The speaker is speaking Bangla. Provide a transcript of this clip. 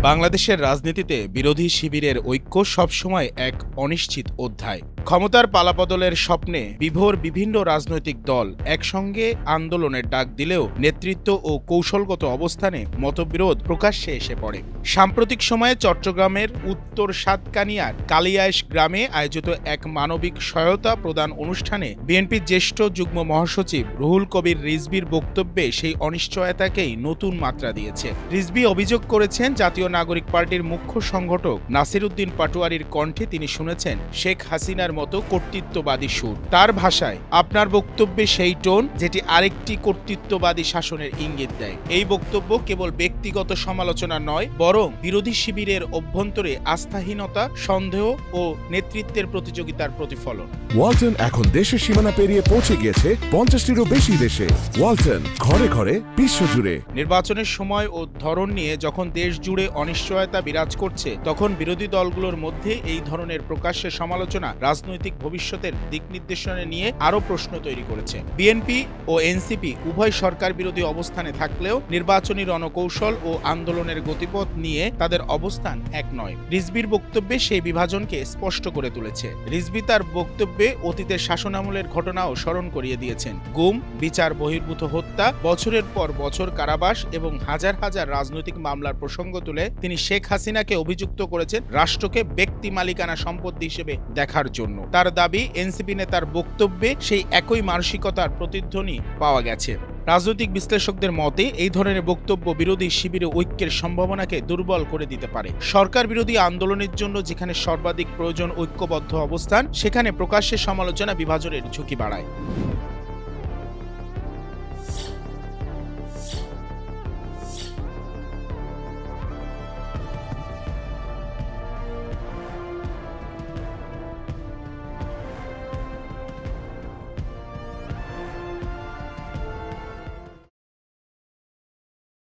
বাংলাদেশের রাজনীতিতে বিরোধী শিবিরের ঐক্য সবসময় এক অনিশ্চিত অধ্যায়। ক্ষমতার পালাবদলের স্বপ্নে বিভোর বিভিন্ন রাজনৈতিক দল একসঙ্গে আন্দোলনের ডাক দিলেও নেতৃত্ব ও কৌশলগত অবস্থানে মতবিরোধ প্রকাশ্যে এসে পড়ে। সাম্প্রতিক সময়ে চট্টগ্রামের উত্তর সাতকানিয়ার কালিয়াইশ গ্রামে আয়োজিত এক মানবিক সহায়তা প্রদান অনুষ্ঠানে বিএনপির জ্যেষ্ঠ যুগ্ম মহাসচিব রুহুল কবির রিজভীর বক্তব্যে সেই অনিশ্চয়তাকেই নতুন মাত্রা দিয়েছে। রিজভী অভিযোগ করেছেন, জাতীয় নাগরিক পার্টির মুখ্য সংগঠক নাসির উদ্দিন পাটোয়ারির কণ্ঠে তিনি শুনেছেন শেখ হাসিনার মতো কর্তৃত্ববাদী সুর। তার ভাষায়, আপনার বক্তব্যে সেই টোন যেটি আরেকটি কর্তৃত্ববাদী শাসনের ইঙ্গিত দেয়। এই বক্তব্য কেবল ব্যক্তিগত সমালোচনা নয়, বরং বিরোধী শিবিরের অভ্যন্তরে আস্থাহীনতা, সন্দেহ ও নেতৃত্বের প্রতিযোগিতার প্রতিফলন। ওয়ালটন এখন দেশের সীমানা পেরিয়ে পৌঁছে গিয়েছে 50টিরও বেশি দেশে। ওয়ালটন, ঘরে ঘরে বিশ্বজুড়ে। নির্বাচনের সময় ও ধরন নিয়ে যখন দেশ জুড়ে অনিশ্চয়তা বিরাজ করছে, তখন বিরোধী দলগুলোর মধ্যে এই ধরনের প্রকাশ্যে সমালোচনা রাজনৈতিক ভবিষ্যতের দিক নির্দেশনা নিয়ে আরও প্রশ্ন তৈরি করেছে। বিএনপি ও এনসিপি উভয় সরকার বিরোধী অবস্থানে থাকলেও নির্বাচনী রণকৌশল ও আন্দোলনের গতিপথ নিয়ে তাদের অবস্থান এক নয়। রিজভীর বক্তব্যে সেই বিভাজনকে স্পষ্ট করে তুলেছে। রিজভী তার বক্তব্যে অতীতের শাসনামলের ঘটনাও স্মরণ করিয়ে দিয়েছেন। গুম, বিচার বহির্ভূত হত্যা, বছরের পর বছর কারাবাস এবং হাজার হাজার রাজনৈতিক মামলার প্রসঙ্গ তুলে তিনি শেখ হাসিনাকে অভিযুক্ত করেছেন রাষ্ট্রকে ব্যক্তি মালিকানা সম্পত্তি হিসেবে দেখার জন্য। তার দাবি, এনসিপি নেতার বক্তব্যে সেই একই মানসিকতার প্রতিধ্বনি পাওয়া গেছে। রাজনৈতিক বিশ্লেষকদের মতে এই ধরনের বক্তব্য বিরোধী শিবিরে ঐক্যের সম্ভাবনাকে দুর্বল করে দিতে পারে। সরকার বিরোধী আন্দোলনের জন্য যেখানে সর্বাধিক প্রয়োজন ঐক্যবদ্ধ অবস্থান, সেখানে প্রকাশ্যে সমালোচনা বিভাজনের ঝুঁকি বাড়ায়।